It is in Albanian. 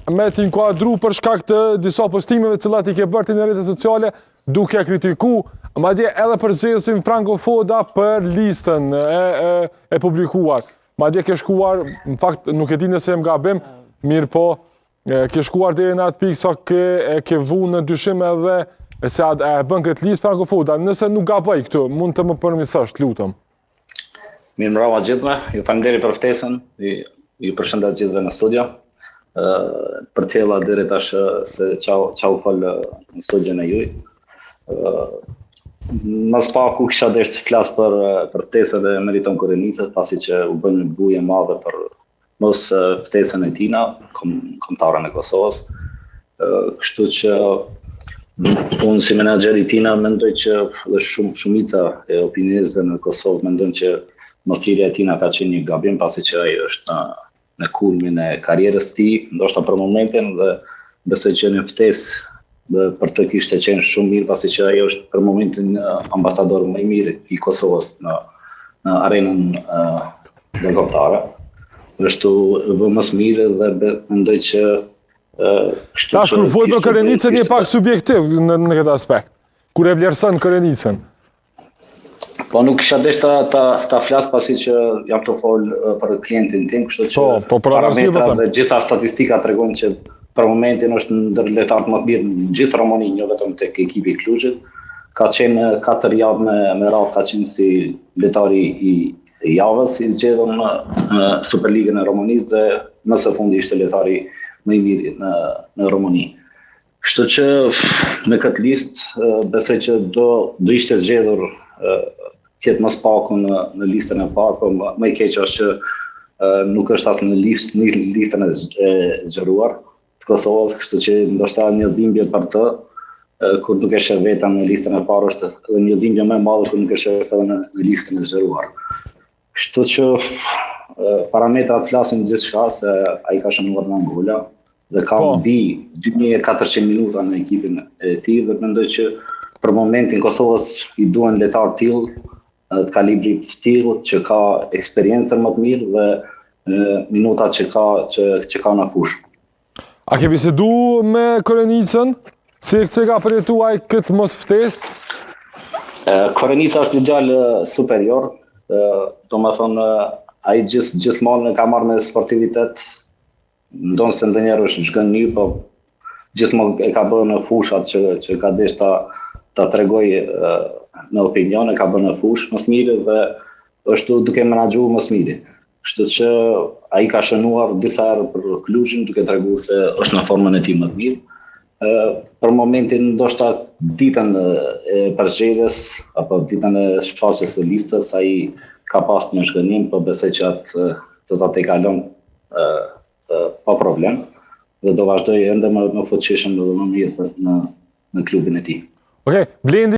me t'inkuadru për shkak të disa postimeve cilat i ke bërë në rrjetet sociale, duke kritiku, madje edhe për zgjedhësin Franco Foda për listën e publikuar. Madje ke shkuar, në fakt nuk e di nëse jam gabim, mirë po, ke shkuar deri në atë pikë sa ke vu në dyshim edhe se e bën këtë listë Franco Foda. Nëse nuk gaboj këtu, mund të më përmirësosh, lutem. Mirë mbrëma gjithëve, ju faleminderit për ftesën, ju përshëndet gjithëve në studio. Për cjella deri tash se çau fol në studion e juaj. Mas paku kisha dëshirë të flas për ftesën e Meriton Korenicës, pasi që u bën një buje e madhe për mos ftesën e tina, kombëtare në Kosovës. Kështu që unë si menaxher i tina mendoj që dhe shumica e opinionistëve në Kosovë mendojnë që mosthirrja e tina ka qenë një gabim, pasi që ai është në kulmin e karrierës tij, ndoshta për momentin, dhe besoj që në ftesë për të kishte qenë shumë mirë, pasi që ai është për momentin ambasador më i mirë i Kosovës në arenën ndërkombëtare. Kështu vë më së miri dhe mendoj që tash kur fol për Korenicën je pak subjektiv në këtë aspekt. Kur e vlerëson Korenicën. Po nuk kisha dëshirë ta flas, pasi që jam të fol për klientin tim, kështu që parametrat dhe gjitha statistikat tregojnë që për momentin është ndër lojtarët më të mirë në gjithë Romaninë, jo vetëm tek ekipi i Kluxhit. Ka qenë 4 javë me radhë, ka qenë si lojtari i javës, i zgjedhur në Superligën e Romanisë dhe më së fundi ishte lojtari më i mirë në Romani. Kështu që me këtë listë besoj që do ishte zgjedhur tjetë më spaku në listën e parë, po më i keq është që nuk është as në listën e zgjeruar të Kosovës, kështu që ndoshta një dhimbje për të, kur nuk e sheh vetëm në listën e parë, është edhe një dhimbje më e madhe kur nuk e sheh edhe në listën e zgjeruar. Kështu që parametrat flasin gjithçka, se ai ka shënuar në Angola dhe ka mbi 2400 minuta në ekipin e tij, dhe mendoj që për momentin Kosovës i duhen lojtar të tillë, të kalibrit të tillë, që ka eksperiencën më të mirë dhe minutat që ka në fushë. A ke bisedu me Korenicën? Si ka përjetuar këtë mos ftesë? Korenica është një djalë superior, domethënë ai gjithmonë ka marrë me sportivitet, ndonse ndonjëherë është zhgënjy, po gjithmonë e ka bërë në fushat që ka deshur ta tregoj në opinion, e ka bërë në fushë më së miri dhe është duke menaxhuar më së miri. Kështu që ai ka shënuar disa herë për Kluxhin, duke treguar se është në formën e tij më të mirë. Për momentin ndoshta ditën e përzgjedhjes apo ditën e shfaqjes së listës ai ka pas një shkënim, po besoj që atë do ta tejkalon pa problem dhe do vazhdoj ende më fuqishëm dhe më mirë në klubin e tij. Okej, Blendi